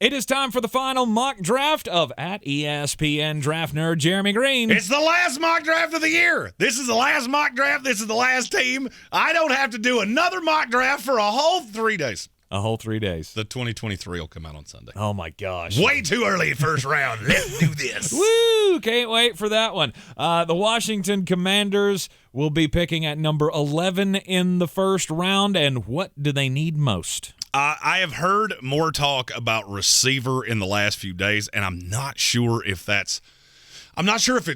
It is time for the final mock draft of at ESPN Draft Nerd Jeremy Greene. It's the last mock draft of the year. This is the last mock draft. This is the last team. I don't have to do another mock draft for a whole 3 days. A whole 3 days. The 2023 will come out on Sunday. Oh, my gosh. Way too early first round. Let's do this. Woo! Can't wait for that one. The Washington Commanders will be picking at number 11 in the first round, and what do they need most? I have heard more talk about receiver in the last few days, and I'm not sure if it's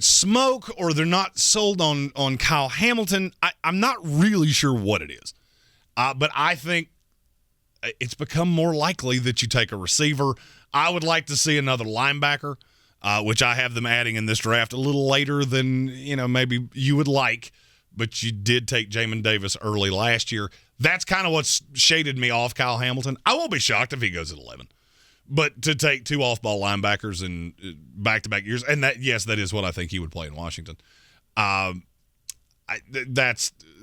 smoke or they're not sold on Kyle Hamilton. I'm not really sure what it is. But I think it's become more likely that you take a receiver. I would like to see another linebacker, which I have them adding in this draft a little later than maybe you would like, but you did take Jamin Davis early last year. That's kind of what's shaded me off Kyle Hamilton. I won't be shocked if he goes at 11. But to take 2 off-ball linebackers in back-to-back years, and that is what I think he would play in Washington.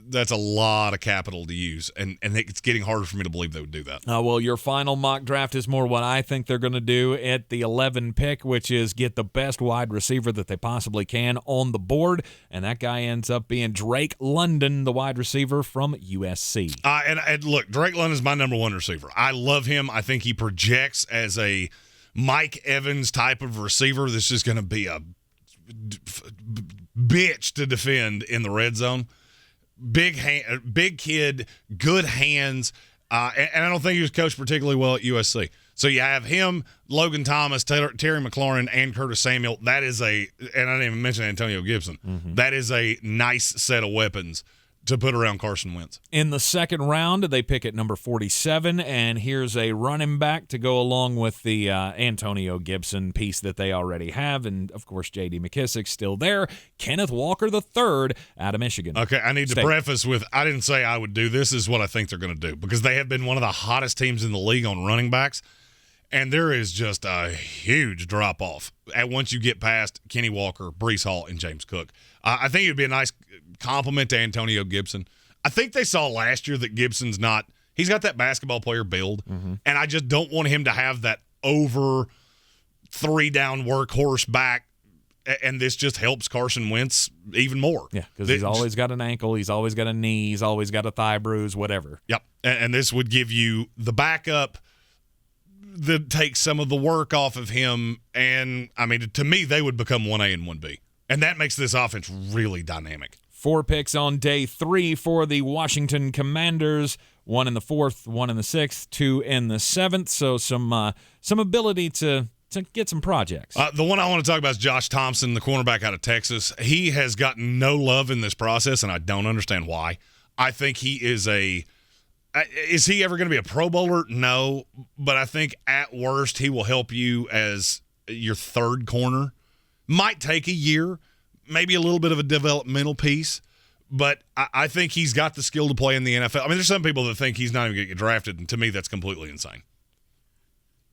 That's a lot of capital to use, and it's getting harder for me to believe they would do that. Well, your final mock draft is more what I think they're going to do at the 11 pick, which is get the best wide receiver that they possibly can on the board, and that guy ends up being Drake London, the wide receiver from USC. And look, Drake London is my number 1 receiver. I love him. I think he projects as a Mike Evans type of receiver that's just going to be a bitch to defend in the red zone. Big kid, good hands, and I don't think he was coached particularly well at USC. So you have him, Logan Thomas, Terry McLaurin, and Curtis Samuel. That is and I didn't even mention Antonio Gibson. Mm-hmm. That is a nice set of weapons to put around Carson Wentz. In the second round, they pick at number 47, and here's a running back to go along with the Antonio Gibson piece that they already have, and, of course, J.D. McKissic's still there. Kenneth Walker III out of Michigan. Okay, I need to preface with, I didn't say I would do this. Is what I think they're going to do, because they have been one of the hottest teams in the league on running backs, and there is just a huge drop-off once you get past Kenny Walker, Breece Hall, and James Cook. I think it would be a nice compliment to Antonio Gibson. I think they saw last year that Gibson's he's got that basketball player build, and I just don't want him to have that over 3-down workhorse back, and this just helps Carson Wentz even more. Yeah, because he's always got an ankle, he's always got a knee, he's always got a thigh bruise, whatever. Yep, and this would give you the backup that takes some of the work off of him, and, I mean, to me, they would become 1A and 1B. And that makes this offense really dynamic. 4 picks on day 3 for the Washington Commanders. 1 in the 4th, 1 in the 6th, 2 in the 7th. So some ability to get some projects. The one I want to talk about is Josh Thompson, the cornerback out of Texas. He has gotten no love in this process, and I don't understand why. I think he is is he ever going to be a Pro Bowler? No. But I think at worst he will help you as your 3rd corner. Might take a year, maybe a little bit of a developmental piece, but I think he's got the skill to play in the NFL. I mean, there's some people that think he's not even going to get drafted, and to me, that's completely insane.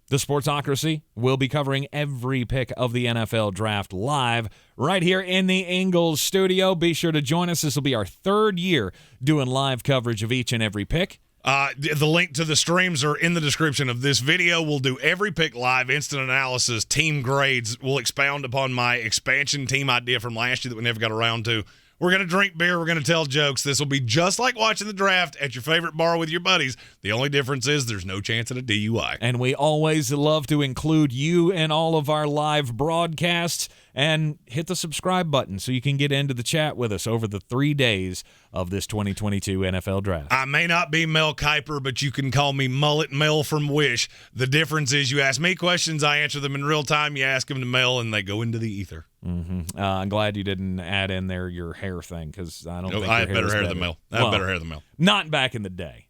The Sportsocracy will be covering every pick of the NFL Draft live right here in the Ingles Studio. Be sure to join us. This will be our 3rd year doing live coverage of each and every pick. The link to the streams are in the description of this video. We'll do every pick live, instant analysis, team grades. We'll expound upon my expansion team idea from last year that we never got around to. We're going to drink beer. We're going to tell jokes. This will be just like watching the draft at your favorite bar with your buddies. The only difference is there's no chance at a DUI. And we always love to include you in all of our live broadcasts. And hit the subscribe button so you can get into the chat with us over the 3 days of this 2022 NFL Draft. I may not be Mel Kiper, but you can call me Mullet Mel from Wish. The difference is you ask me questions, I answer them in real time. You ask them to Mel, and they go into the ether. Mm-hmm. I'm glad you didn't add in there your hair thing, because I don't think I have better hair than Mel. I have better hair than Mel. Not back in the day.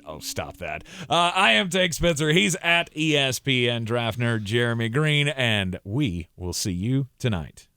Oh, stop that. I am Take Spencer. He's at ESPN Draft Nerd Jeremy Greene, and we will see you tonight.